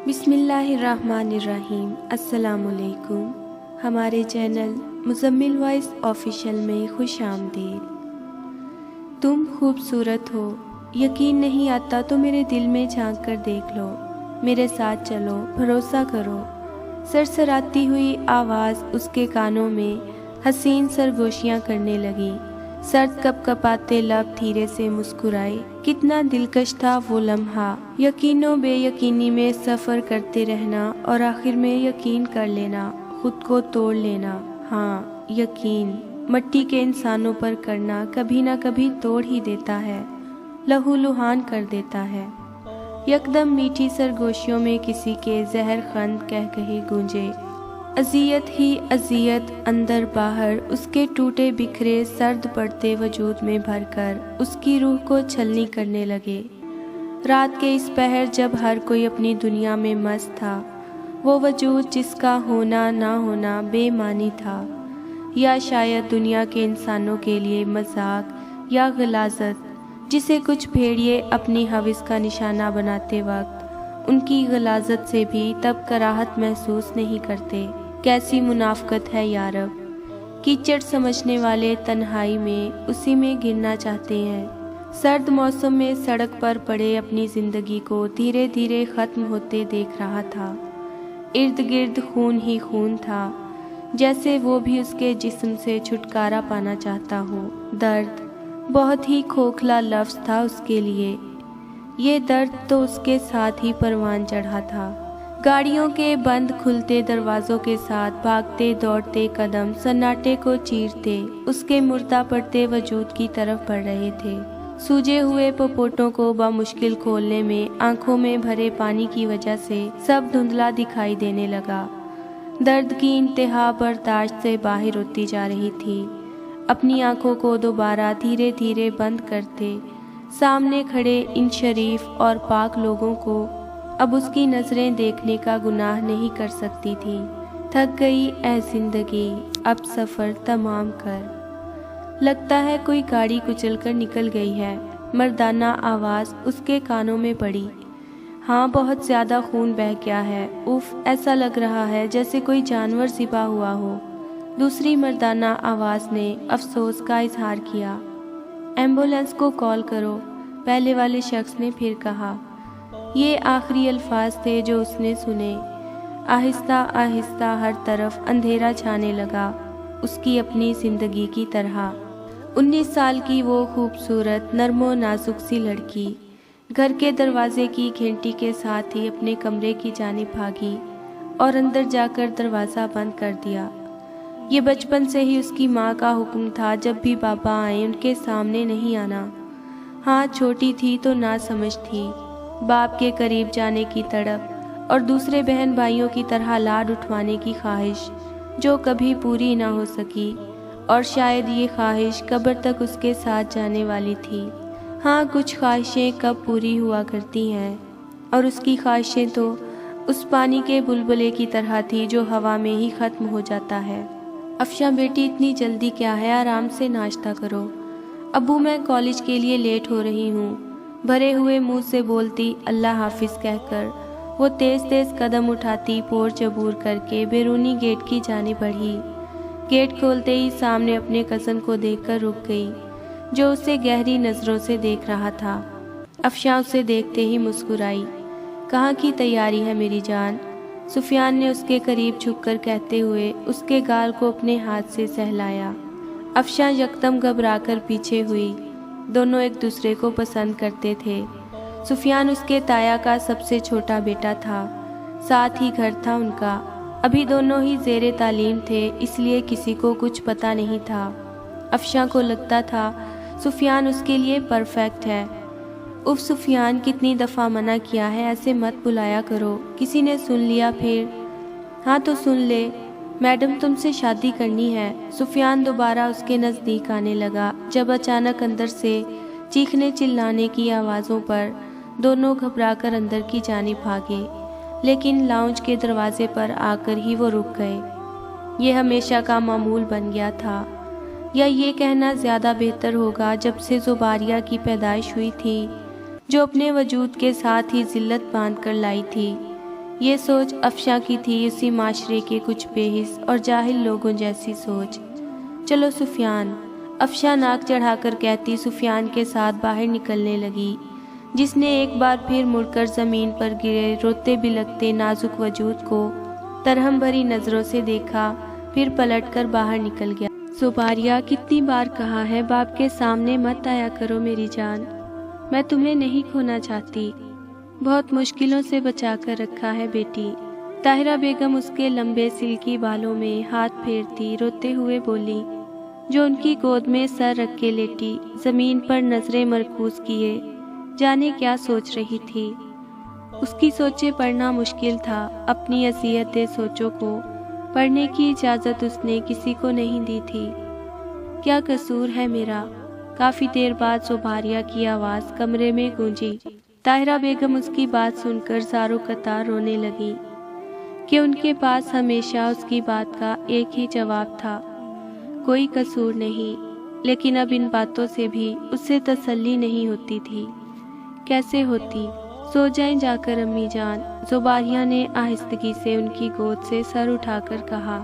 بسم اللہ الرحمن الرحیم۔ السلام علیکم۔ ہمارے چینل مزمل وائس آفیشیل میں خوش آمدید۔ تم خوبصورت ہو، یقین نہیں آتا تو میرے دل میں جھانک کر دیکھ لو، میرے ساتھ چلو، بھروسہ کرو۔ سرسراتی ہوئی آواز اس کے کانوں میں حسین سرگوشیاں کرنے لگی۔ سرد کپ کپاتے لب دھیرے سے مسکرائے۔ کتنا دلکش تھا وہ لمحہ، یقین و بے یقینی میں سفر کرتے رہنا اور آخر میں یقین کر لینا، خود کو توڑ لینا۔ ہاں، یقین مٹی کے انسانوں پر کرنا کبھی نہ کبھی توڑ ہی دیتا ہے، لہو لہان کر دیتا ہے۔ یکدم میٹھی سرگوشیوں میں کسی کے زہر خند کہہ کہے گونجے۔ اذیت ہی اذیت اندر باہر اس کے ٹوٹے بکھرے سرد پڑتے وجود میں بھر کر اس کی روح کو چھلنی کرنے لگے۔ رات کے اس پہر جب ہر کوئی اپنی دنیا میں مست تھا، وہ وجود جس کا ہونا نہ ہونا بے معنی تھا، یا شاید دنیا کے انسانوں کے لیے مذاق یا غلاظت، جسے کچھ بھیڑیے اپنی ہوس کا نشانہ بناتے وقت ان کی غلاظت سے بھی تب کراہت محسوس نہیں کرتے۔ کیسی منافقت ہے یا رب! کیچڑ سمجھنے والے تنہائی میں اسی میں گرنا چاہتے ہیں۔ سرد موسم میں سڑک پر پڑے اپنی زندگی کو دھیرے دھیرے ختم ہوتے دیکھ رہا تھا۔ ارد گرد خون ہی خون تھا، جیسے وہ بھی اس کے جسم سے چھٹکارا پانا چاہتا ہو۔ درد بہت ہی کھوکھلا لفظ تھا اس کے لیے۔ یہ درد تو اس کے ساتھ ہی پروان چڑھا تھا۔ گاڑیوں کے بند کھلتے دروازوں کے ساتھ بھاگتے دوڑتے قدم سناٹے کو چیرتے اس کے مردہ پڑتے وجود کی طرف بڑھ رہے تھے۔ سوجے ہوئے پپوٹوں کو بمشکل کھولنے میں آنکھوں میں بھرے پانی کی وجہ سے سب دھندلا دکھائی دینے لگا۔ درد کی انتہا برداشت سے باہر ہوتی جا رہی تھی۔ اپنی آنکھوں کو دوبارہ دھیرے دھیرے بند کرتے سامنے کھڑے ان شریف اور پاک لوگوں کو اب اس کی نظریں دیکھنے کا گناہ نہیں کر سکتی تھی۔ تھک گئی اے زندگی، اب سفر تمام کر۔ لگتا ہے کوئی گاڑی کچل کر نکل گئی ہے، مردانہ آواز اس کے کانوں میں پڑی۔ ہاں، بہت زیادہ خون بہہ گیا ہے، اف، ایسا لگ رہا ہے جیسے کوئی جانور ذبح ہوا ہو۔ دوسری مردانہ آواز نے افسوس کا اظہار کیا۔ ایمبولینس کو کال کرو، پہلے والے شخص نے پھر کہا۔ یہ آخری الفاظ تھے جو اس نے سنے۔ آہستہ آہستہ ہر طرف اندھیرا چھانے لگا، اس کی اپنی زندگی کی طرح۔ 19 سال کی وہ خوبصورت نرم و نازک سی لڑکی گھر کے دروازے کی گھنٹی کے ساتھ ہی اپنے کمرے کی جانب بھاگی اور اندر جا کر دروازہ بند کر دیا۔ یہ بچپن سے ہی اس کی ماں کا حکم تھا، جب بھی بابا آئیں ان کے سامنے نہیں آنا۔ ہاں، چھوٹی تھی تو نہ سمجھ تھی، باپ کے قریب جانے کی تڑپ اور دوسرے بہن بھائیوں کی طرح لاڈ اٹھوانے کی خواہش جو کبھی پوری نہ ہو سکی، اور شاید یہ خواہش قبر تک اس کے ساتھ جانے والی تھی۔ ہاں، کچھ خواہشیں کب پوری ہوا کرتی ہیں، اور اس کی خواہشیں تو اس پانی کے بلبلے کی طرح تھی جو ہوا میں ہی ختم ہو جاتا ہے۔ افشاں بیٹی، اتنی جلدی کیا ہے، آرام سے ناشتہ کرو۔ ابو، میں کالج کے لیے لیٹ ہو رہی ہوں، بھرے ہوئے منہ سے بولتی اللہ حافظ کہہ کر وہ تیز تیز قدم اٹھاتی پورچ عبور کر کے بیرونی گیٹ کی جانب بڑھی۔ گیٹ کھولتے ہی سامنے اپنے کزن کو دیکھ کر رک گئی، جو اسے گہری نظروں سے دیکھ رہا تھا۔ افشاں اسے دیکھتے ہی مسکرائی۔ کہاں کی تیاری ہے میری جان؟ سفیان نے اس کے قریب جھک کر کہتے ہوئے اس کے گال کو اپنے ہاتھ سے سہلایا۔ افشاں یکدم گھبرا کر پیچھے ہوئی۔ دونوں ایک دوسرے کو پسند کرتے تھے۔ سفیان اس کے تایا کا سب سے چھوٹا بیٹا تھا، ساتھ ہی گھر تھا ان کا۔ ابھی دونوں ہی زیر تعلیم تھے، اس لیے کسی کو کچھ پتہ نہیں تھا۔ افشاں کو لگتا تھا سفیان اس کے لیے پرفیکٹ ہے۔ اف، سفیان، کتنی دفعہ منع کیا ہے، ایسے مت بلایا کرو، کسی نے سن لیا پھر۔ ہاں تو سن لے، میڈم تم سے شادی کرنی ہے۔ سفیان دوبارہ اس کے نزدیک آنے لگا، جب اچانک اندر سے چیخنے چلانے کی آوازوں پر دونوں گھبرا کر اندر کی جانب بھاگے، لیکن لاؤنج کے دروازے پر آ کر ہی وہ رک گئے۔ یہ ہمیشہ کا معمول بن گیا تھا، یا یہ کہنا زیادہ بہتر ہوگا جب سے زباریہ کی پیدائش ہوئی تھی، جو اپنے وجود کے ساتھ ہی ذلت باندھ کر لائی تھی۔ یہ سوچ افشاں کی تھی اسی معاشرے کے کچھ بے حس اور جاہل لوگوں جیسی سوچ۔ چلو سفیان، افشاں ناک چڑھا کر کہتی سفیان کے ساتھ باہر نکلنے لگی، جس نے ایک بار پھر مڑ کر زمین پر گرے روتے بلکتے نازک وجود کو ترہم بھری نظروں سے دیکھا، پھر پلٹ کر باہر نکل گیا۔ زباریہ، کتنی بار کہا ہے باپ کے سامنے مت آیا کرو میری جان، میں تمہیں نہیں کھونا چاہتی، بہت مشکلوں سے بچا کر رکھا ہے بیٹی۔ طاہرہ بیگم اس کے لمبے سلکی بالوں میں ہاتھ پھیرتی روتے ہوئے بولی، جو ان کی گود میں سر رکھ کے لیٹی زمین پر نظریں مرکوز کیے جانے کیا سوچ رہی تھی۔ اس کی سوچیں پڑھنا مشکل تھا، اپنی اذیت سوچوں کو پڑھنے کی اجازت اس نے کسی کو نہیں دی تھی۔ کیا قصور ہے میرا؟ کافی دیر بعد زباریہ کی آواز کمرے میں گونجی۔ طاہرہ بیگم اس کی بات سن کر زاروں قطار رونے لگی کہ ان کے پاس ہمیشہ اس کی بات کا ایک ہی جواب تھا، کوئی قصور نہیں، لیکن اب ان باتوں سے بھی اس سے تسلی نہیں ہوتی تھی۔ کیسے ہوتی؟ سو جائیں جا کر امی جان، زباریہ نے آہستگی سے ان کی گود سے سر اٹھا کر کہا۔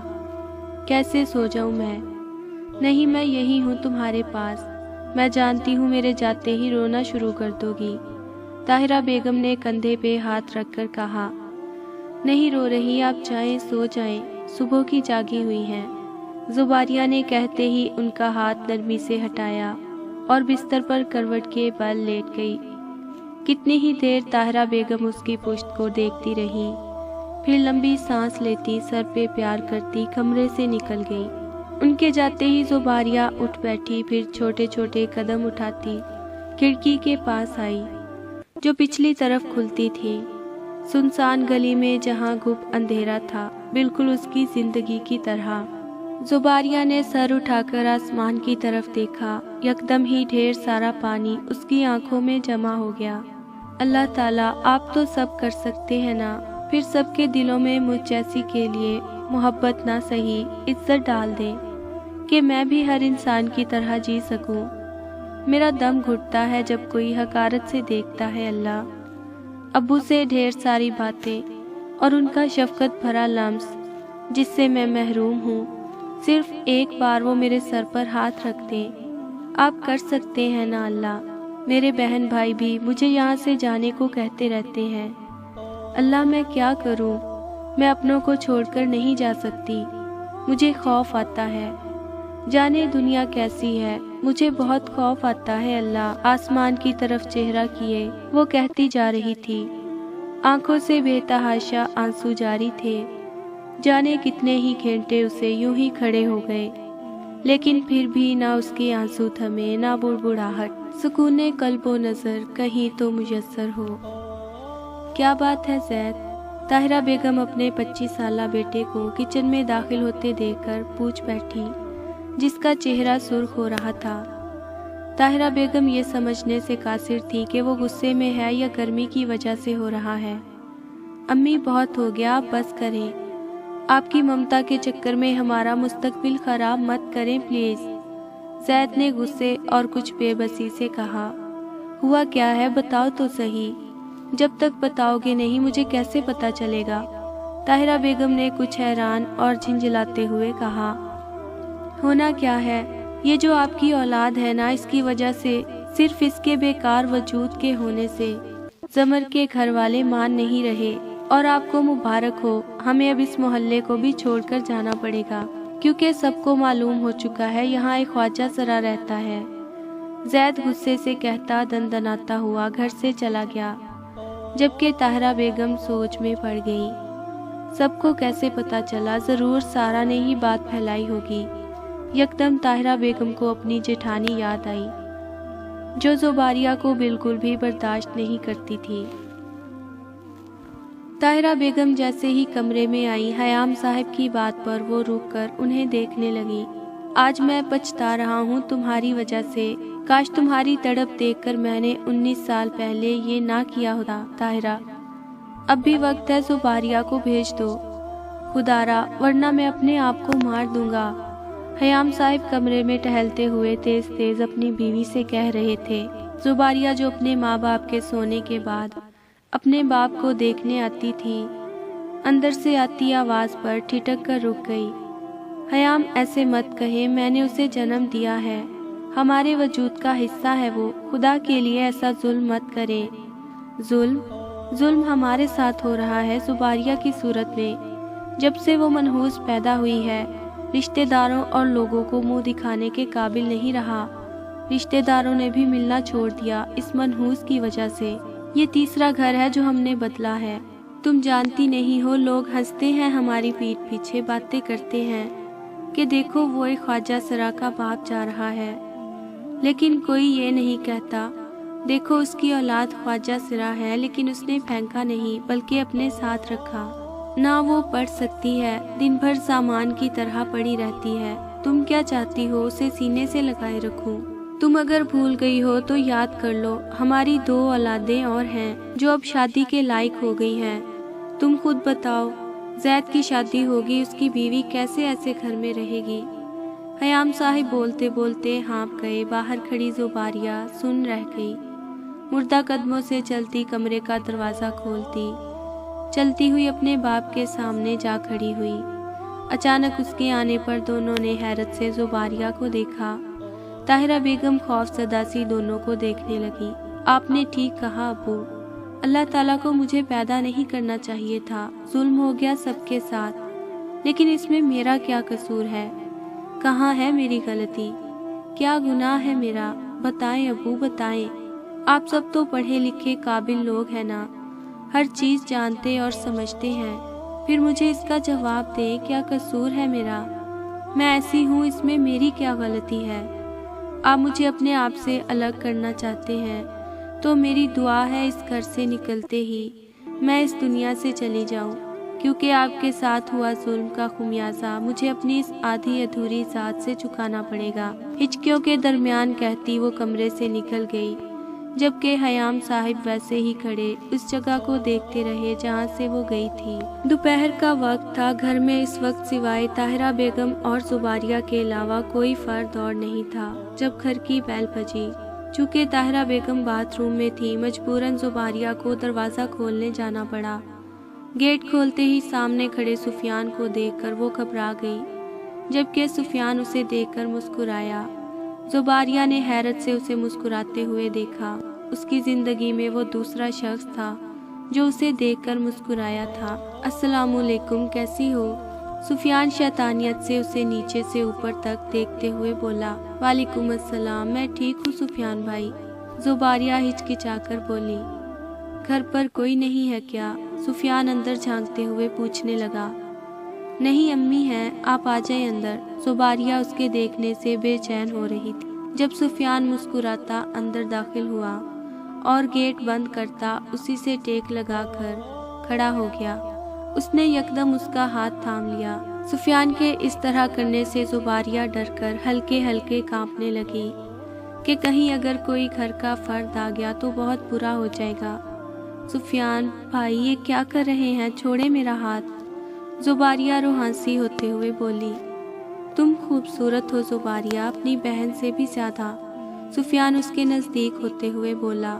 کیسے سو جاؤں میں؟ نہیں، میں یہی ہوں تمہارے پاس، میں جانتی ہوں میرے جاتے ہی رونا شروع کر دو گی۔ طاہرہ بیگم نے کندھے پہ ہاتھ رکھ کر کہا، نہیں رو رہی، آپ جائیں، سو جائیں، صبح کی جاگی ہوئی ہیں۔ زباریہ نے کہتے ہی ان کا ہاتھ نرمی سے ہٹایا اور بستر پر کروٹ کے بل لیٹ گئی۔ کتنی ہی دیر طاہرہ بیگم اس کی پشت کو دیکھتی رہی، پھر لمبی سانس لیتی سر پہ پیار کرتی کمرے سے نکل گئی۔ ان کے جاتے ہی زباریہ اٹھ بیٹھی، پھر چھوٹے چھوٹے قدم اٹھاتی کھڑکی کے پاس آئی جو پچھلی طرف کھلتی تھی، سنسان گلی میں جہاں گپ اندھیرا تھا، بالکل اس کی زندگی کی طرح۔ زباریہ نے سر اٹھا کر آسمان کی طرف دیکھا، یکدم ہی ڈھیر سارا پانی اس کی آنکھوں میں جمع ہو گیا۔ اللہ تعالیٰ، آپ تو سب کر سکتے ہیں نا، پھر سب کے دلوں میں مجھ جیسی کے لیے محبت نہ صحیح عزت ڈال دیں کہ میں بھی ہر انسان کی طرح جی سکوں۔ میرا دم گھٹتا ہے جب کوئی حقارت سے دیکھتا ہے۔ اللہ، ابو سے ڈھیر ساری باتیں اور ان کا شفقت بھرا لمس جس سے میں محروم ہوں، صرف ایک بار وہ میرے سر پر ہاتھ رکھ دیں۔ آپ کر سکتے ہیں نا اللہ؟ میرے بہن بھائی بھی مجھے یہاں سے جانے کو کہتے رہتے ہیں۔ اللہ، میں کیا کروں؟ میں اپنوں کو چھوڑ کر نہیں جا سکتی، مجھے خوف آتا ہے، جانے دنیا کیسی ہے، مجھے بہت خوف آتا ہے اللہ۔ آسمان کی طرف چہرہ کیے وہ کہتی جا رہی تھی، آنکھوں سے بے تحاشا آنسو جاری تھے، جانے کتنے ہی گھنٹے اسے یوں ہی کھڑے ہو گئے، لیکن پھر بھی نہ اس کے آنسو تھمے، نہ بڑبڑاہٹ۔ سکون قلب و نظر کہیں تو میسر ہو۔ کیا بات ہے زید؟ طاہرہ بیگم اپنے 25 سالہ بیٹے کو کچن میں داخل ہوتے دیکھ کر پوچھ بیٹھی، جس کا چہرہ سرخ ہو رہا تھا۔ طاہرہ بیگم یہ سمجھنے سے قاصر تھی کہ وہ غصے میں ہے یا گرمی کی وجہ سے ہو رہا ہے۔ امی، بہت ہو گیا، آپ بس کریں، آپ کی ممتا کے چکر میں ہمارا مستقبل خراب مت کریں پلیز۔ زید نے غصے اور کچھ بے بسی سے کہا، ہوا کیا ہے بتاؤ تو صحیح، جب تک بتاؤ گے نہیں مجھے کیسے پتہ چلے گا؟ طاہرہ بیگم نے کچھ حیران اور جھنجھلاتے ہوئے کہا، ہونا کیا ہے، یہ جو آپ کی اولاد ہے نا، اس کی وجہ سے، صرف اس کے بیکار وجود کے ہونے سے زمر کے گھر والے مان نہیں رہے، اور آپ کو مبارک ہو، ہمیں اب اس محلے کو بھی چھوڑ کر جانا پڑے گا، کیونکہ سب کو معلوم ہو چکا ہے یہاں ایک خواجہ سرا رہتا ہے۔ زید غصے سے کہتا دندناتا ہوا گھر سے چلا گیا، جبکہ طاہرہ بیگم سوچ میں پڑ گئی، سب کو کیسے پتہ چلا؟ ضرور سارا نے ہی بات پھیلائی ہوگی۔ یکدم طاہرہ بیگم کو اپنی جیٹھانی یاد آئی، جو زباریہ کو بالکل بھی برداشت نہیں کرتی تھی۔ طاہرہ بیگم جیسے ہی کمرے میں آئی، حیام صاحب کی بات پر وہ رک کر انہیں دیکھنے لگی۔ آج میں پچھتا رہا ہوں تمہاری وجہ سے، کاش تمہاری تڑپ دیکھ کر میں نے 19 سال پہلے یہ نہ کیا ہوتا۔ طاہرہ، اب بھی وقت ہے، زباریہ کو بھیج دو خدارا، ورنہ میں اپنے آپ کو مار دوں گا۔ حیام صاحب کمرے میں ٹہلتے ہوئے تیز تیز اپنی بیوی سے کہہ رہے تھے۔ زباریہ جو اپنے ماں باپ کے سونے کے بعد اپنے باپ کو دیکھنے آتی تھی، اندر سے آتی آواز پر ٹھٹک کر رک گئی۔ خیام ایسے مت کہے، میں نے اسے جنم دیا ہے، ہمارے وجود کا حصہ ہے وہ، خدا کے لیے ایسا ظلم مت کریں۔ ظلم ہمارے ساتھ ہو رہا ہے زباریہ کی صورت میں۔ جب سے وہ منحوس پیدا ہوئی ہے، رشتہ داروں اور لوگوں کو منہ دکھانے کے قابل نہیں رہا۔ رشتہ داروں نے بھی ملنا چھوڑ دیا اس منحوس کی وجہ سے۔ یہ تیسرا گھر ہے جو ہم نے بدلا ہے۔ تم جانتی نہیں ہو، لوگ ہنستے ہیں ہماری پیٹھ پیچھے، باتیں کرتے ہیں کہ دیکھو وہ ایک خواجہ سرا کا باپ جا رہا ہے، لیکن کوئی یہ نہیں کہتا دیکھو اس کی اولاد خواجہ سرا ہے، لیکن اس نے پھینکا نہیں بلکہ اپنے ساتھ رکھا۔ نہ وہ پڑھ سکتی ہے، دن بھر سامان کی طرح پڑی رہتی ہے۔ تم کیا چاہتی ہو اسے سینے سے لگائے رکھوں؟ تم اگر بھول گئی ہو تو یاد کر لو، ہماری 2 اولادیں اور ہیں جو اب شادی کے لائق ہو گئی ہیں۔ تم خود بتاؤ، زید کی شادی ہوگی، اس کی بیوی کیسے ایسے گھر میں رہے گی؟ خیام صاحب بولتے بولتے ہانپ گئے۔ باہر کھڑی زباریہ سن رہ گئی۔ مردہ قدموں سے چلتی کمرے کا دروازہ کھولتی، چلتی ہوئی اپنے باپ کے سامنے جا کھڑی ہوئی۔ اچانک اس کے آنے پر دونوں نے حیرت سے زباریہ کو دیکھا۔ طاہرہ بیگم خوف زدہ سی دونوں کو دیکھنے لگی۔ آپ نے ٹھیک کہا ابو، اللہ تعالیٰ کو مجھے پیدا نہیں کرنا چاہیے تھا، ظلم ہو گیا سب کے ساتھ، لیکن اس میں میرا کیا قصور ہے؟ کہاں ہے میری غلطی؟ کیا گناہ ہے میرا؟ بتائیں ابو بتائیں، آپ سب تو پڑھے لکھے قابل لوگ ہیں نا، ہر چیز جانتے اور سمجھتے ہیں، پھر مجھے اس کا جواب دیں، کیا قصور ہے میرا؟ میں ایسی ہوں، اس میں میری کیا غلطی ہے؟ آپ مجھے اپنے آپ سے الگ کرنا چاہتے ہیں تو میری دعا ہے اس گھر سے نکلتے ہی میں اس دنیا سے چلی جاؤں، کیونکہ آپ کے ساتھ ہوا ظلم کا خمیازہ مجھے اپنی اس آدھی ادھوری ذات سے چکانا پڑے گا۔ ہچکیوں کے درمیان کہتی وہ کمرے سے نکل گئی، جبکہ خیام صاحب ویسے ہی کھڑے اس جگہ کو دیکھتے رہے جہاں سے وہ گئی تھی۔ دوپہر کا وقت تھا، گھر میں اس وقت سوائے طاہرہ بیگم اور زباریہ کے علاوہ کوئی فرد اور نہیں تھا۔ جب گھر کی بیل بجی، چونکہ طاہرہ بیگم باتھ روم میں تھی، مجبوراً زباریہ کو دروازہ کھولنے جانا پڑا۔ گیٹ کھولتے ہی سامنے کھڑے سفیان کو دیکھ کر وہ گھبرا گئی، جبکہ سفیان اسے دیکھ کر مسکرایا۔ زباریہ نے حیرت سے اسے مسکراتے ہوئے دیکھا۔ اس کی زندگی میں وہ دوسرا شخص تھا جو اسے دیکھ کر مسکرایا تھا۔ السلام علیکم، کیسی ہو؟ سفیان شیطانیت سے اسے نیچے سے اوپر تک دیکھتے ہوئے بولا۔ وعلیکم السلام، میں ٹھیک ہوں سفیان بھائی، زباریہ ہچکچا کر بولی۔ گھر پر کوئی نہیں ہے کیا؟ سفیان اندر جھانکتے ہوئے پوچھنے لگا۔ نہیں امی ہیں، آپ آ جائیں اندر۔ زباریہ اس کے دیکھنے سے بے چین ہو رہی تھی۔ جب سفیان مسکراتا اندر داخل ہوا اور گیٹ بند کرتا اسی سے ٹیک لگا کر کھڑا ہو گیا، اس نے یکدم اس کا ہاتھ تھام لیا۔ سفیان کے اس طرح کرنے سے زباریہ ڈر کر ہلکے ہلکے کانپنے لگی کہ کہیں اگر کوئی گھر کا فرد آ گیا تو بہت برا ہو جائے گا۔ سفیان بھائی، یہ کیا کر رہے ہیں؟ چھوڑے میرا ہاتھ۔ زباریہ روحانسی ہوتے ہوئے بولی۔ تم خوبصورت ہو زباریہ، اپنی بہن سے بھی زیادہ۔ سفیان اس کے نزدیک ہوتے ہوئے بولا۔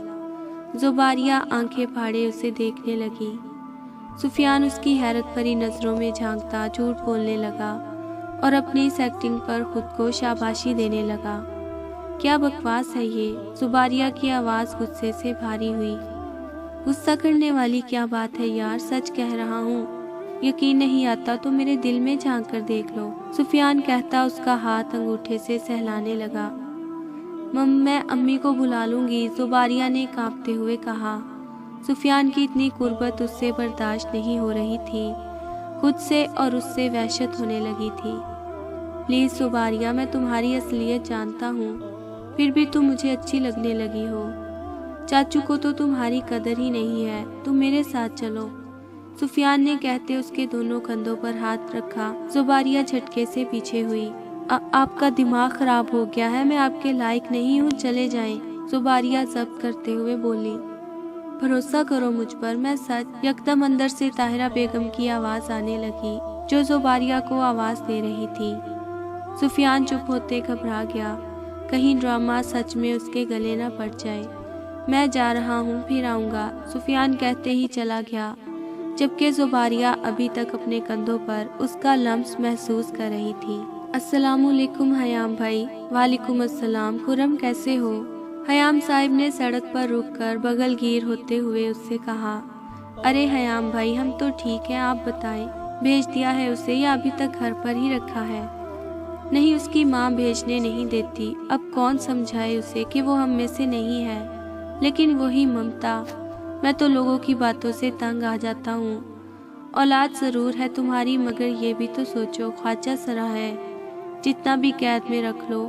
زباریہ آنکھیں پھاڑے اسے دیکھنے لگی۔ سفیان اس کی حیرت بھری نظروں میں جھانکتا جھوٹ بولنے لگا اور اپنی اس ایکٹنگ پر خود کو شاباشی دینے لگا۔ کیا بکواس ہے یہ؟ زباریہ کی آواز غصے سے بھاری ہوئی۔ غصہ کرنے والی کیا بات ہے یار، سچ کہہ رہا ہوں، یقین نہیں آتا تو میرے دل میں جھانک کر دیکھ لو۔ سفیان کہتا اس کا ہاتھ انگوٹھے سے سہلانے لگا۔ میں امی کو بلا لوں گی، زباریہ نے کانپتے ہوئے کہا۔ سفیان کی اتنی قربت اس سے برداشت نہیں ہو رہی تھی، خود سے اور اس سے وحشت ہونے لگی تھی۔ پلیز زباریہ، میں تمہاری اصلیت جانتا ہوں، پھر بھی تم مجھے اچھی لگنے لگی ہو۔ چاچو کو تو تمہاری قدر ہی نہیں ہے، تم میرے ساتھ چلو۔ سفیان نے کہتے اس کے دونوں کندھوں پر ہاتھ رکھا۔ زباریہ جھٹکے سے پیچھے ہوئی۔ آپ کا دماغ خراب ہو گیا ہے، میں آپ کے لائق نہیں ہوں، چلے جائیں۔ زباریہ ضبط کرتے ہوئے بولی۔ بھروسہ کرو مجھ پر، میں سچ۔ یکدم اندر سے طاہرہ بیگم کی آواز آنے لگی جو زباریہ کو آواز دے رہی تھی۔ سفیان چپ ہوتے گھبرا گیا، کہیں ڈرامہ سچ میں اس کے گلے نہ پڑ جائے۔ میں جا رہا ہوں، پھر آؤں گا، سفیان کہتے ہی چلا گیا۔ جبکہ زباریہ ابھی تک اپنے کندھوں پر اس کا لمس محسوس کر رہی تھی۔ السلام علیکم حیام بھائی۔ وعلیکم السلام خرم، کیسے ہو؟ حیام صاحب نے سڑک پر رک کر بغل گیر ہوتے ہوئے اس سے کہا۔ ارے حیام بھائی، ہم تو ٹھیک ہیں، آپ بتائیں، بھیج دیا ہے اسے یا ابھی تک گھر پر ہی رکھا ہے؟ نہیں، اس کی ماں بھیجنے نہیں دیتی، اب کون سمجھائے اسے کہ وہ ہم میں سے نہیں ہے، لیکن وہی ممتا، میں تو لوگوں کی باتوں سے تنگ آ جاتا ہوں۔ اولاد ضرور ہے تمہاری، مگر یہ بھی تو سوچو، خواجہ سرا ہے، جتنا بھی قید میں رکھ لو،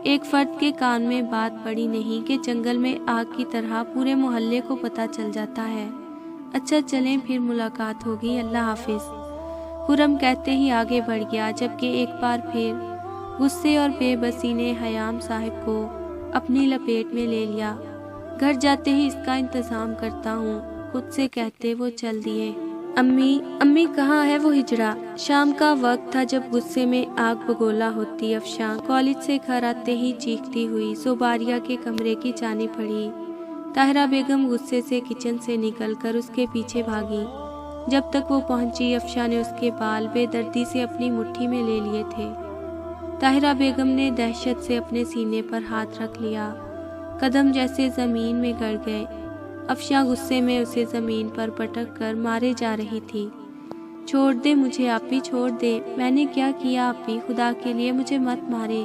ایک فرد کے کان میں بات پڑی نہیں کہ جنگل میں آگ کی طرح پورے محلے کو پتہ چل جاتا ہے۔ اچھا چلیں، پھر ملاقات ہوگی، اللہ حافظ۔ خرم کہتے ہی آگے بڑھ گیا، جبکہ ایک بار پھر غصے اور بے بسی نے حیام صاحب کو اپنی لپیٹ میں لے لیا۔ گھر جاتے ہی اس کا انتظام کرتا ہوں، خود سے کہتے وہ چل دیے۔ امی کہاں ہے وہ ہجڑا؟ شام کا وقت تھا جب غصے میں آگ بگولا ہوتی افشاں کالج سے گھر آتے ہی چیختی ہوئی زباریہ کے کمرے کی جانب بڑھی۔ طاہرہ بیگم غصے سے کچن سے نکل کر اس کے پیچھے بھاگی۔ جب تک وہ پہنچی، افشاں نے اس کے بال بے دردی سے اپنی مٹھی میں لے لیے تھے۔ طاہرہ بیگم نے دہشت سے اپنے سینے پر ہاتھ رکھ لیا، قدم جیسے زمین میں گڑ گئے۔ افشاں غصے میں اسے زمین پر پٹک کر مارے جا رہی تھی۔ چھوڑ دے مجھے آپی، چھوڑ دے، میں نے کیا کیا آپی، خدا کے لیے مجھے مت مارے۔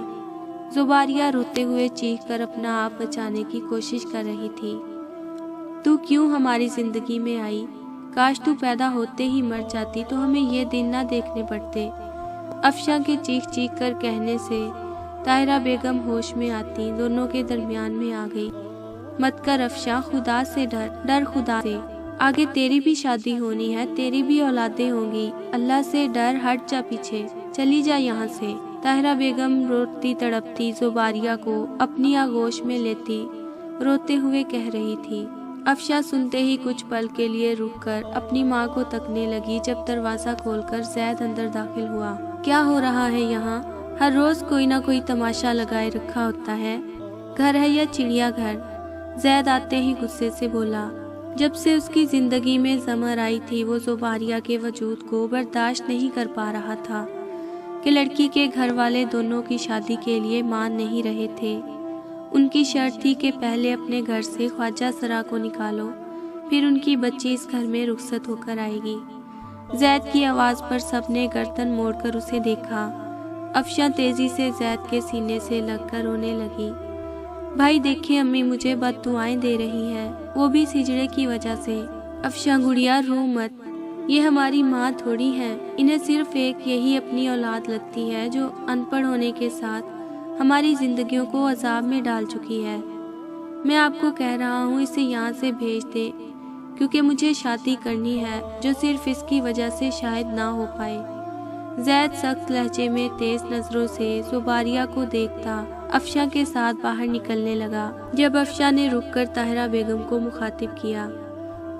زباریہ روتے ہوئے چیخ کر اپنا آپ بچانے کی کوشش کر رہی تھی۔ تو کیوں ہماری زندگی میں آئی؟ کاش تو پیدا ہوتے ہی مر جاتی تو ہمیں یہ دن نہ دیکھنے پڑتے۔ افشاں کے چیخ چیخ کر کہنے سے طاہرہ بیگم ہوش میں آتی دونوں کے درمیان میں آ گئی۔ مت کر افشاں، خدا سے ڈر خدا سے، آگے تیری بھی شادی ہونی ہے، تیری بھی اولادیں ہوں گی، اللہ سے ڈر، ہٹ جا پیچھے، چلی جا یہاں سے۔ طاہرہ بیگم روتی تڑپتی زباریہ کو اپنی آغوش میں لیتی روتے ہوئے کہہ رہی تھی۔ افشاں سنتے ہی کچھ پل کے لیے رک کر اپنی ماں کو تکنے لگی۔ جب دروازہ کھول کر زید اندر داخل ہوا۔ کیا ہو رہا ہے یہاں؟ ہر روز کوئی نہ کوئی تماشا لگائے رکھا ہوتا ہے، گھر ہے یا چڑیا گھر؟ زید آتے ہی غصے سے بولا۔ جب سے اس کی زندگی میں زمر آئی تھی، وہ زباریہ کے وجود کو برداشت نہیں کر پا رہا تھا کہ لڑکی کے گھر والے دونوں کی شادی کے لیے مان نہیں رہے تھے۔ ان کی شرط تھی کہ پہلے اپنے گھر سے خواجہ سرا کو نکالو، پھر ان کی بچی اس گھر میں رخصت ہو کر آئے گی۔ زید کی آواز پر سب نے گردن موڑ کر اسے دیکھا۔ افشاں تیزی سے زید کے سینے سے لگ کر رونے لگی۔ بھائی دیکھیں، امی مجھے بد دعائیں دے رہی ہیں، وہ بھی اس ہجڑے کی وجہ سے۔ افشاں گڑیا رو مت، یہ ہماری ماں تھوڑی ہیں، انہیں صرف ایک یہی اپنی اولاد لگتی ہے جو ان پڑھ ہونے کے ساتھ ہماری زندگیوں کو عذاب میں ڈال چکی ہے۔ میں آپ کو کہہ رہا ہوں اسے یہاں سے بھیج دے، کیونکہ مجھے شادی کرنی ہے جو صرف اس کی وجہ سے شاید نہ ہو پائے۔ زید سخت لہجے میں تیز نظروں سے زباریہ کو دیکھتا افشاں کے ساتھ باہر نکلنے لگا۔ جب افشاں نے رک کر طاہرہ بیگم کو مخاطب کیا،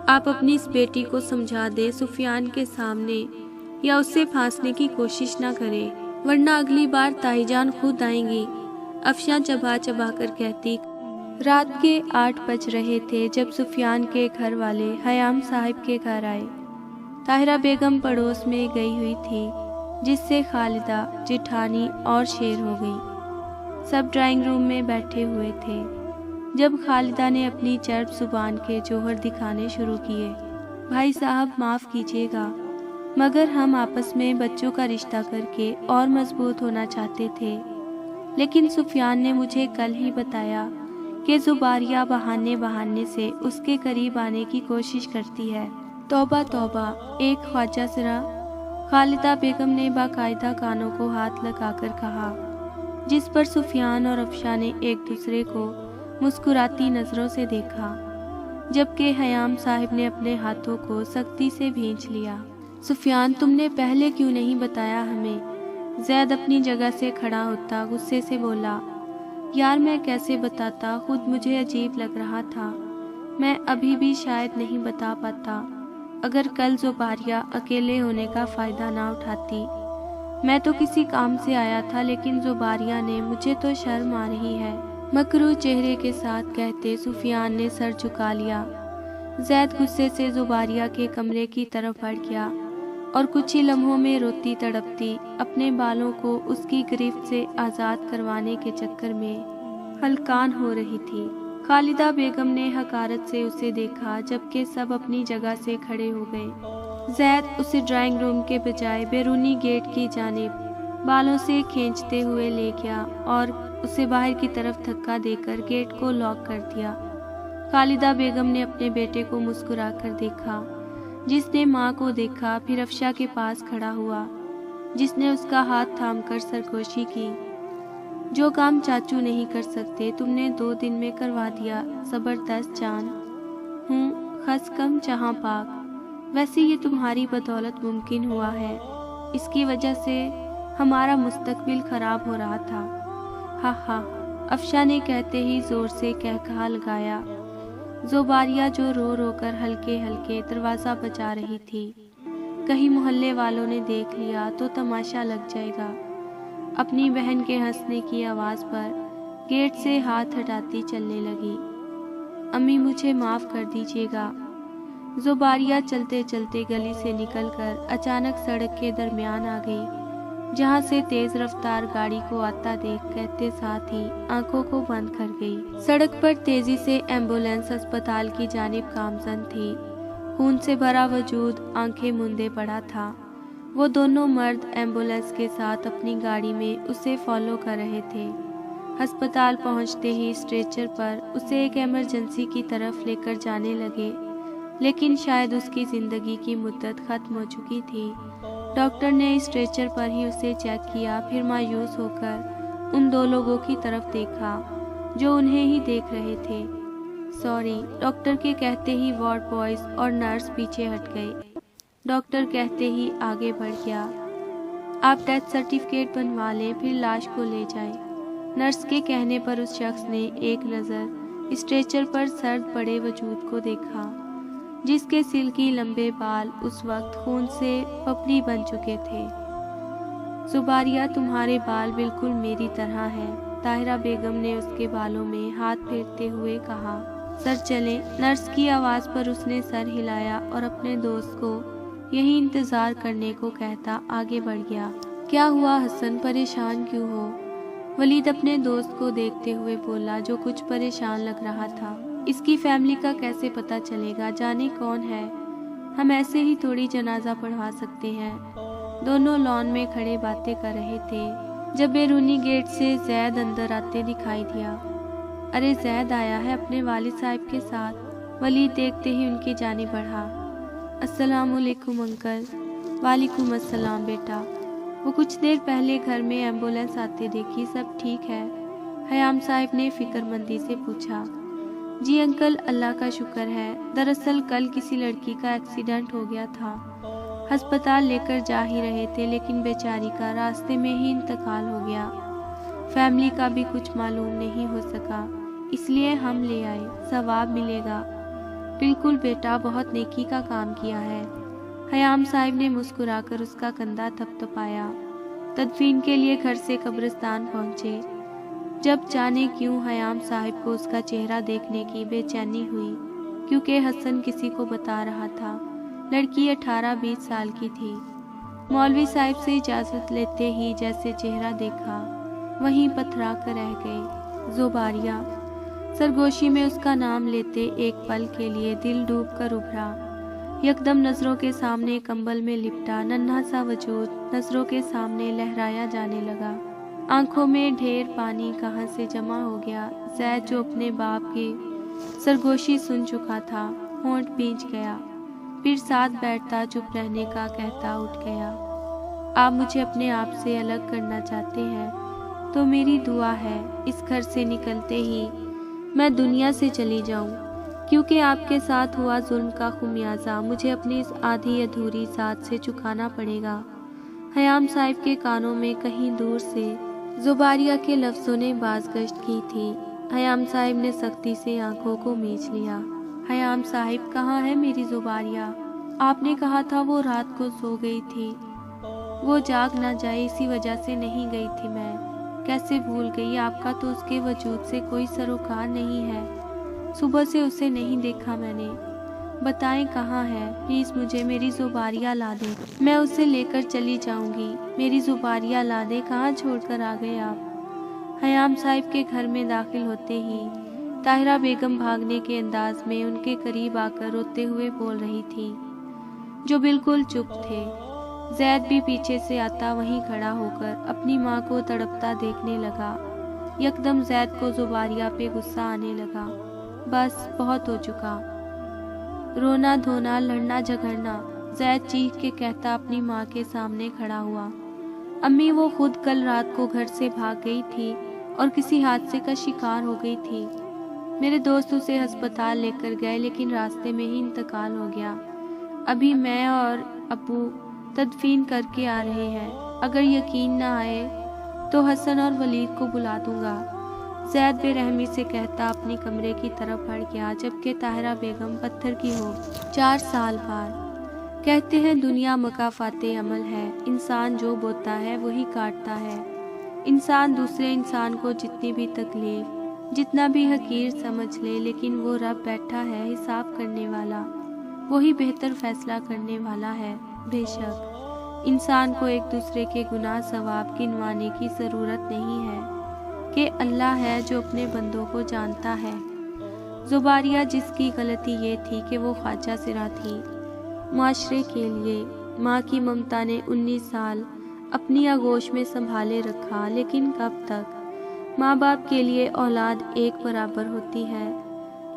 آپ اپنی اس بیٹی کو سمجھا دیں سفیان کے سامنے یا اس سے پھانسنے کی کوشش نہ کرے، ورنہ اگلی بار تائی جان خود آئیں گی۔ افشاں چبا چبا کر کہتی۔ رات کے 8 بج رہے تھے جب سفیان کے گھر والے حیام صاحب کے گھر آئے۔ طاہرہ بیگم پڑوس میں گئی ہوئی تھی، جس سے خالدہ، جٹھانی اور شیر ہو گئی۔ سب ڈرائنگ روم میں بیٹھے ہوئے تھے جب خالدہ نے اپنی چرب زبان کے جوہر دکھانے شروع کیے۔ بھائی صاحب معاف کیجیے گا، مگر ہم آپس میں بچوں کا رشتہ کر کے اور مضبوط ہونا چاہتے تھے، لیکن سفیان نے مجھے کل ہی بتایا کہ زباریہ بہانے سے اس کے قریب آنے کی کوشش کرتی ہے۔ توبہ توبہ، ایک خواجہ سرا، خالدہ بیگم نے باقاعدہ کانوں کو ہاتھ لگا کر کہا، جس پر سفیان اور افشاں نے ایک دوسرے کو مسکراتی نظروں سے دیکھا، جبکہ حیام صاحب نے اپنے ہاتھوں کو سختی سے بھینچ لیا۔ سفیان، تم نے پہلے کیوں نہیں بتایا ہمیں؟ زید اپنی جگہ سے کھڑا ہوتا غصے سے بولا۔ یار میں کیسے بتاتا، خود مجھے عجیب لگ رہا تھا، میں ابھی بھی شاید نہیں بتا پاتا۔ اگر کل زباریہ اکیلے ہونے کا فائدہ نہ اٹھاتی، میں تو کسی کام سے آیا تھا، لیکن زباریہ نے، مجھے تو شرم آ رہی ہے، مکروہ چہرے کے ساتھ کہتے سفیان نے سر جھکا لیا۔ زید غصے سے زباریہ کے کمرے کی طرف بڑھ گیا اور کچھ ہی لمحوں میں روتی تڑپتی اپنے بالوں کو اس کی گرفت سے آزاد کروانے کے چکر میں ہلکان ہو رہی تھی۔ خالدہ بیگم نے حقارت سے اسے دیکھا جبکہ سب اپنی جگہ سے کھڑے ہو گئے۔ زید اسے ڈرائنگ روم کے بجائے بیرونی گیٹ کی جانب بالوں سے کھینچتے ہوئے لے گیا اور اسے باہر کی طرف دھکا دے کر گیٹ کو لاک کر دیا۔ خالدہ بیگم نے اپنے بیٹے کو مسکرا کر دیکھا، جس نے ماں کو دیکھا، پھر افشا کے پاس کھڑا ہوا جس نے اس کا ہاتھ تھام کر سرگوشی کی۔ جو کام چاچو نہیں کر سکتے تم نے 2 دن میں کروا دیا، زبردست جان۔ ہوں خس کم جہاں پاک، ویسے یہ تمہاری بدولت ممکن ہوا ہے، اس کی وجہ سے ہمارا مستقبل خراب ہو رہا تھا۔ ہاں ہاں، افشا نے کہتے ہی زور سے کہکہا لگایا۔ زباریہ جو رو رو کر ہلکے ہلکے دروازہ بجا رہی تھی، کہیں محلے والوں نے دیکھ لیا تو تماشا لگ جائے گا۔ اپنی بہن کے ہنسنے کی آواز پر گیٹ سے ہاتھ ہٹاتی چلنے لگی۔ امی مجھے معاف کر دیجیے گا۔ زباریہ چلتے چلتے گلی سے نکل کر اچانک سڑک کے درمیان آ گئی، جہاں سے تیز رفتار گاڑی کو آتا دیکھ کہتے ساتھ ہی آنکھوں کو بند کر گئی۔ سڑک پر تیزی سے ایمبولینس اسپتال کی جانب گامزن تھی۔ خون سے بھرا وجود آنکھیں مندے پڑا تھا۔ وہ دونوں مرد ایمبولینس کے ساتھ اپنی گاڑی میں اسے فالو کر رہے تھے۔ ہسپتال پہنچتے ہی اسٹریچر پر اسے ایک ایمرجنسی کی طرف لے کر جانے لگے، لیکن شاید اس کی زندگی کی مدت ختم ہو چکی تھی۔ ڈاکٹر نے اسٹریچر پر ہی اسے چیک کیا، پھر مایوس ہو کر ان 2 لوگوں کی طرف دیکھا جو انہیں ہی دیکھ رہے تھے۔ سوری، ڈاکٹر کے کہتے ہی وارڈ بوائز اور نرس پیچھے ہٹ گئے۔ ڈاکٹر کہتے ہی آگے بڑھ گیا، آپ ڈیتھ سرٹیفکیٹ بنوا لیں پھر لاش کو لے جائیں۔ نرس کے کہنے پر اس شخص نے ایک نظر اسٹریچر پر سرد پڑے وجود کو دیکھا، جس کے سلکی لمبے بال اس وقت خون سے پپڑی بن چکے تھے۔ زباریہ تمہارے بال بالکل میری طرح ہیں، طاہرہ بیگم نے اس کے بالوں میں ہاتھ پھیرتے ہوئے کہا۔ سر چلیں، نرس کی آواز پر اس نے سر ہلایا اور اپنے دوست کو یہی انتظار کرنے کو کہتا آگے بڑھ گیا۔ کیا ہوا حسن، پریشان کیوں ہو؟ ولید اپنے دوست کو دیکھتے ہوئے بولا جو کچھ پریشان لگ رہا تھا۔ اس کی فیملی کا کیسے پتہ چلے گا، جانے کون ہے، ہم ایسے ہی تھوڑی جنازہ پڑھوا سکتے ہیں۔ دونوں لان میں کھڑے باتیں کر رہے تھے جب بیرونی گیٹ سے زید اندر آتے دکھائی دیا۔ ارے زید آیا ہے اپنے والد صاحب کے ساتھ۔ ولید دیکھتے ہی ان کی جانب بڑھا۔ السلام علیکم انکل۔ وعلیکم السلام بیٹا۔ وہ کچھ دیر پہلے گھر میں ایمبولینس آتے دیکھی، سب ٹھیک ہے؟ حیام صاحب نے فکر مندی سے پوچھا۔ جی انکل، اللہ کا شکر ہے، دراصل کل کسی لڑکی کا ایکسیڈنٹ ہو گیا تھا، ہسپتال لے کر جا ہی رہے تھے لیکن بیچاری کا راستے میں ہی انتقال ہو گیا۔ فیملی کا بھی کچھ معلوم نہیں ہو سکا، اس لیے ہم لے آئے، ثواب ملے گا۔ بالکل بیٹا، بہت نیکی کا کام کیا ہے۔ حیام صاحب نے مسکرا کر اس کا کندھا تھپتھپایا۔ تدفین کے لیے گھر سے قبرستان پہنچے، جب جانے کیوں حیام صاحب کو اس کا چہرہ دیکھنے کی بے چینی ہوئی، کیونکہ حسن کسی کو بتا رہا تھا لڑکی 18-20 سال کی تھی۔ مولوی صاحب سے اجازت لیتے ہی جیسے چہرہ دیکھا وہیں پتھرا کر رہ گئے۔ زباریہ، سرگوشی میں اس کا نام لیتے ایک پل کے لیے دل ڈوب کر ابھرا۔ یکدم نظروں کے سامنے کمبل میں لپٹا ننھا سا وجود نظروں کے سامنے لہرایا جانے لگا۔ آنکھوں میں ڈھیر پانی کہاں سے جمع ہو گیا۔ زید جو اپنے باپ کی سرگوشی سن چکا تھا، ہونٹ بھیج گیا، پھر ساتھ بیٹھتا چپ رہنے کا کہتا اٹھ گیا۔ آپ مجھے اپنے آپ سے الگ کرنا چاہتے ہیں تو میری دعا ہے اس گھر سے نکلتے ہی میں دنیا سے چلی جاؤں، کیونکہ آپ کے ساتھ ہوا ظلم کا خمیازہ مجھے اپنی اس آدھی ادھوری ذات سے چکانا پڑے گا۔ حیام صاحب کے کانوں میں کہیں دور سے زباریہ کے لفظوں نے بازگشت کی تھی۔ حیام صاحب نے سختی سے آنکھوں کو میچ لیا۔ حیام صاحب، کہاں ہے میری زباریہ؟ آپ نے کہا تھا وہ رات کو سو گئی تھی، وہ جاگ نہ جائے اسی وجہ سے نہیں گئی تھی میں۔ کیسے بھول گئی؟ آپ کا تو اس کے وجود سے کوئی سروکار نہیں ہے، صبح سے اسے نہیں دیکھا میں نے۔ بتائیں کہاں ہے، پلیز مجھے میری زباریہ لا دیں، میں اسے لے کر چلی جاؤں گی، میری زباریہ لا دیں، کہاں چھوڑ کر آ گئے آپ؟ خیام صاحب کے گھر میں داخل ہوتے ہی طاہرہ بیگم بھاگنے کے انداز میں ان کے قریب آ کر روتے ہوئے بول رہی تھی، جو بالکل چپ تھے۔ زید بھی پیچھے سے آتا وہیں کھڑا ہو کر اپنی ماں کو تڑپتا دیکھنے لگا۔ یکدم زید کو زباریہ پہ غصہ آنے لگا۔ بس بہت ہو چکا، رونا دھونا لڑنا جھگڑنا، زید چیخ کے کہتا اپنی ماں کے سامنے کھڑا ہوا۔ امی وہ خود کل رات کو گھر سے بھاگ گئی تھی اور کسی حادثے کا شکار ہو گئی تھی۔ میرے دوست اسے ہسپتال لے کر گئے لیکن راستے میں ہی انتقال ہو گیا۔ ابھی میں اور ابو تدفین کر کے آ رہے ہیں، اگر یقین نہ آئے تو حسن اور ولید کو بلا دوں گا۔ زید بے رحمی سے کہتا اپنی کمرے کی طرف بڑھ گیا، جبکہ طاہرہ بیگم پتھر کی ہو۔ 4 سال بعد کہتے ہیں دنیا مکافات عمل ہے، انسان جو بوتا ہے وہی کاٹتا ہے۔ انسان دوسرے انسان کو جتنی بھی تکلیف، جتنا بھی حقیر سمجھ لے، لیکن وہ رب بیٹھا ہے حساب کرنے والا، وہی بہتر فیصلہ کرنے والا ہے۔ بے شک انسان کو ایک دوسرے کے گناہ ثواب گنوانے کی ضرورت نہیں ہے کہ اللہ ہے جو اپنے بندوں کو جانتا ہے۔ زباریہ جس کی غلطی یہ تھی کہ وہ خواجہ سرا تھی، معاشرے کے لیے ماں کی ممتا نے 19 سال اپنی آغوش میں سنبھالے رکھا، لیکن کب تک؟ ماں باپ کے لیے اولاد ایک برابر ہوتی ہے،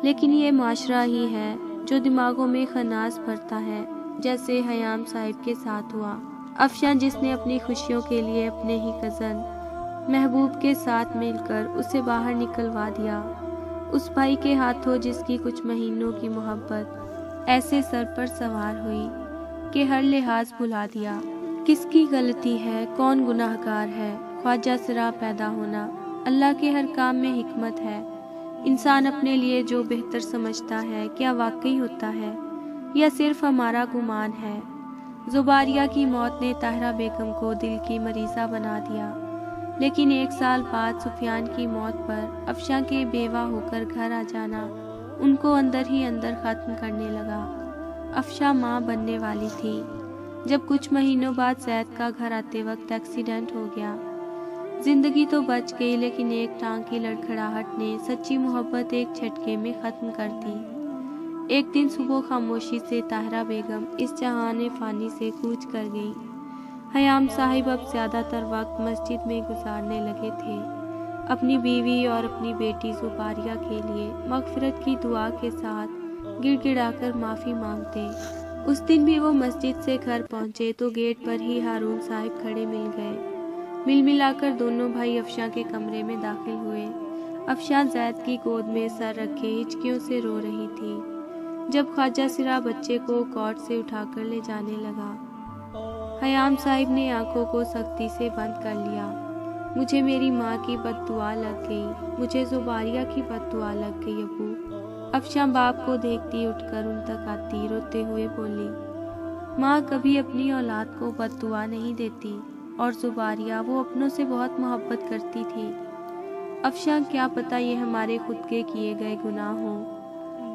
لیکن یہ معاشرہ ہی ہے جو دماغوں میں خناس بھرتا ہے، جیسے خیام صاحب کے ساتھ ہوا۔ افشاں جس نے اپنی خوشیوں کے لیے اپنے ہی کزن محبوب کے ساتھ مل کر اسے باہر نکلوا دیا، اس بھائی کے ہاتھوں جس کی کچھ مہینوں کی محبت ایسے سر پر سوار ہوئی کہ ہر لحاظ بھلا دیا۔ کس کی غلطی ہے، کون گناہگار ہے؟ خواجہ سرا پیدا ہونا۔ اللہ کے ہر کام میں حکمت ہے۔ انسان اپنے لیے جو بہتر سمجھتا ہے کیا واقعی ہوتا ہے یا صرف ہمارا گمان ہے؟ زباریہ کی موت نے طاہرہ بیگم کو دل کی مریضہ بنا دیا، لیکن 1 سال بعد سفیان کی موت پر افشاں کے بیوہ ہو کر گھر آ جانا ان کو اندر ہی اندر ختم کرنے لگا۔ افشاں ماں بننے والی تھی جب کچھ مہینوں بعد زید کا گھر آتے وقت ایکسیڈنٹ ہو گیا۔ زندگی تو بچ گئی، لیکن ایک ٹانگ کی لڑکھڑاہٹ نے سچی محبت ایک جھٹکے میں ختم کر دی۔ ایک دن صبح خاموشی سے طاہرہ بیگم اس جہان فانی سے کوچ کر گئی۔ خیام صاحب اب زیادہ تر وقت مسجد میں گزارنے لگے تھے، اپنی بیوی اور اپنی بیٹی زباریہ کے لیے مغفرت کی دعا کے ساتھ گڑ گڑا کر معافی مانگتے۔ اس دن بھی وہ مسجد سے گھر پہنچے تو گیٹ پر ہی ہارون صاحب کھڑے مل گئے۔ مل ملا کر دونوں بھائی افشاں کے کمرے میں داخل ہوئے۔ افشاں زید کی گود میں سر رکھے ہچکیوں سے رو رہی تھی۔ جب خواجہ سرا بچے کو کاٹ سے اٹھا کر لے جانے لگا، خیام صاحب نے آنکھوں کو سختی سے بند کر لیا۔ مجھے میری ماں کی بد دعا لگ گئی، مجھے زباریہ کی بد دعا لگ گئی ابو۔ افشاں باپ کو دیکھتی اٹھ کر ان تک آتی روتے ہوئے بولی، ماں کبھی اپنی اولاد کو بد دعا نہیں دیتی، اور زباریہ وہ اپنوں سے بہت محبت کرتی تھی۔ افشاں کیا پتہ یہ ہمارے خود کے کیے گئے گناہ ہوں۔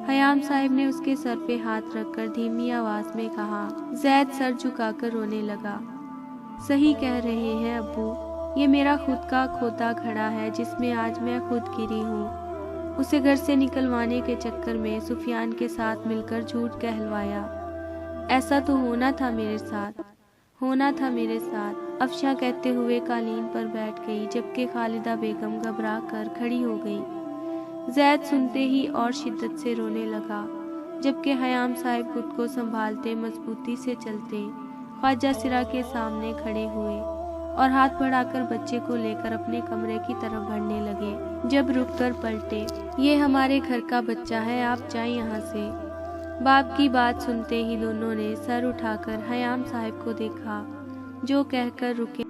خیام صاحب نے اس کے سر پہ ہاتھ رکھ کر دھیمی آواز میں کہا۔ زید سر جھکا کر رونے لگا۔ صحیح کہہ رہے ہیں ابو، یہ میرا خود کا کھوتا گھڑا ہے جس میں آج میں خود گری ہوں۔ اسے گھر سے نکلوانے کے چکر میں سفیان کے ساتھ مل کر جھوٹ کہلوایا۔ ایسا تو ہونا تھا میرے ساتھ، ہونا تھا میرے ساتھ، افشاں کہتے ہوئے قالین پر بیٹھ گئی، جبکہ خالدہ بیگم گھبرا کر کھڑی ہو گئی۔ زید سنتے ہی اور شدت سے رونے لگا، جبکہ خیام صاحب خود کو سنبھالتے مضبوطی سے چلتے خواجہ سرا کے سامنے کھڑے ہوئے اور ہاتھ بڑھا کر بچے کو لے کر اپنے کمرے کی طرف بڑھنے لگے۔ جب رک کر پلٹے، یہ ہمارے گھر کا بچہ ہے، آپ جائیں یہاں سے۔ باپ کی بات سنتے ہی دونوں نے سر اٹھا کر خیام صاحب کو دیکھا، جو کہہ کر رکے۔